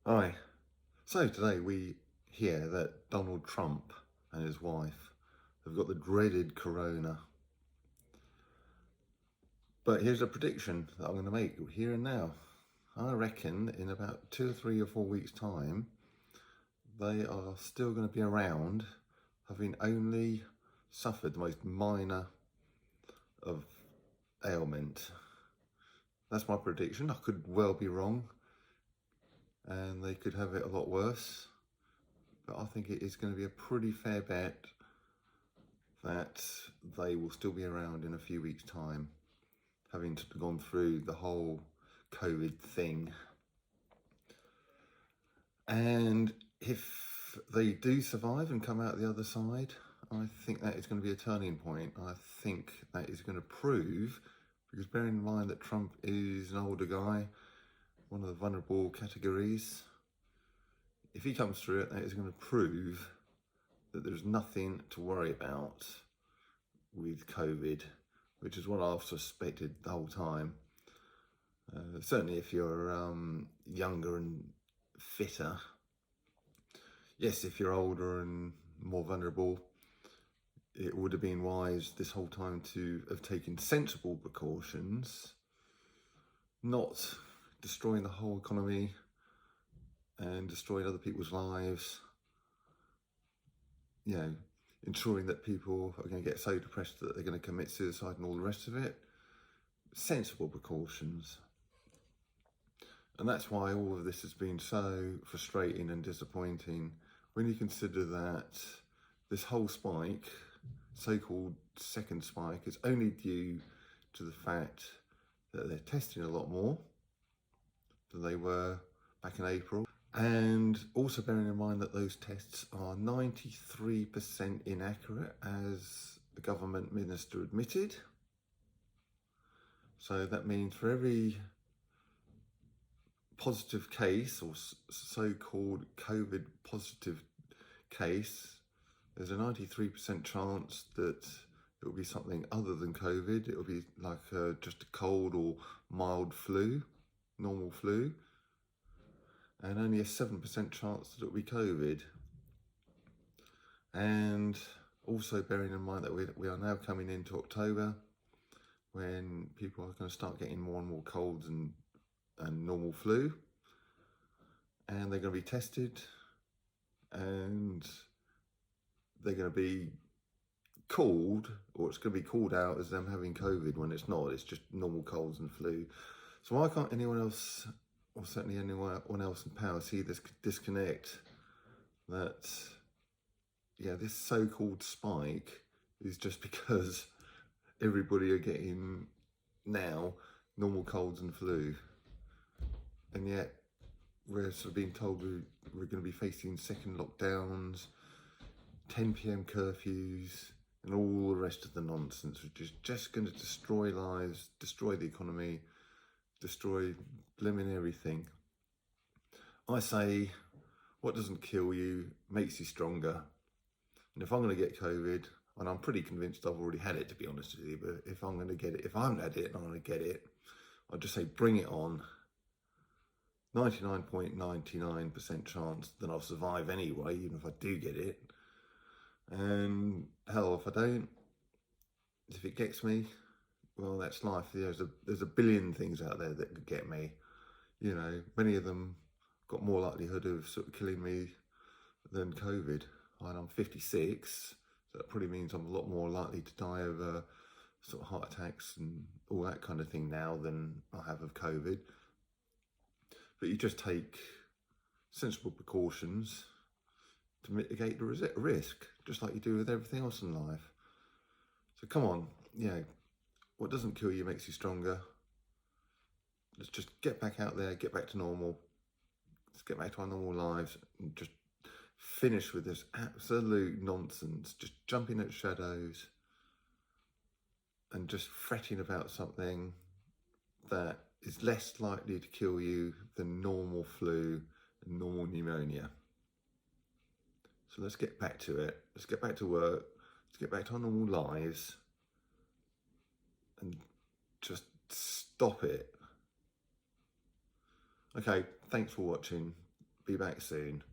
Hi. So today we hear that Donald Trump and his wife have got the dreaded corona. But here's a prediction that I'm going to make here and now. I reckon in about 2 or 3 or 4 weeks' time, they are still going to be around, having only suffered the most minor of ailment. That's my prediction. I could well be wrong, and they could have it a lot worse. But I think it is going to be a pretty fair bet that they will still be around in a few weeks' time, having gone through the whole COVID thing. And if they do survive and come out the other side, I think that is going to be a turning point. I think that is going to prove, because bearing in mind that Trump is an older guy, one of the vulnerable categories, if he comes through it, that is going to prove that there's nothing to worry about with COVID, which is what I've suspected the whole time. Certainly if you're younger and fitter. Yes, if you're older and more vulnerable, it would have been wise this whole time to have taken sensible precautions, not destroying the whole economy and destroying other people's lives, ensuring that people are going to get so depressed that they're going to commit suicide and all the rest of it. Sensible precautions. And that's why all of this has been so frustrating and disappointing when you consider that this whole spike, so-called second spike, is only due to the fact that they're testing a lot more than they were back in April. And also bearing in mind that those tests are 93% inaccurate, as the government minister admitted. So that means for every positive case, or so-called COVID positive case, there's a 93% chance that it will be something other than COVID. It will be like just a cold or mild flu, normal flu, and only a 7% chance that it will be COVID. And also bearing in mind that we are now coming into October, when people are going to start getting more and more colds and normal flu, and they're going to be tested, and they're going to be called, or it's going to be called out as them having COVID when it's not. It's just normal colds and flu. So why can't anyone else, or certainly anyone else in power, see this disconnect that, this so-called spike is just because everybody are getting now normal colds and flu, and yet we're sort of being told we're going to be facing second lockdowns, 10 p.m. curfews, and all the rest of the nonsense, which is just going to destroy lives, destroy the economy, destroy blimmin' everything. I say, what doesn't kill you makes you stronger. And if I'm going to get COVID, and I'm pretty convinced I've already had it, to be honest with you, but if I'm going to get it, if I haven't had it and I'm going to get it, I'll just say bring it on. 99.99% chance that I'll survive anyway, even if I do get it. And hell, if I don't, if it gets me, well, that's life. There's a billion things out there that could get me. Many of them got more likelihood of sort of killing me than COVID. And I'm 56, so that probably means I'm a lot more likely to die of sort of heart attacks and all that kind of thing now than I have of COVID. But you just take sensible precautions to mitigate the risk, just like you do with everything else in life. So come on, what doesn't kill you makes you stronger. Let's just get back out there, get back to normal. Let's get back to our normal lives and just finish with this absolute nonsense, just jumping at shadows and just fretting about something that is less likely to kill you than normal flu and normal pneumonia. So let's get back to it. Let's get back to work. Let's get back to our normal lives and just stop it. Okay, thanks for watching. Be back soon.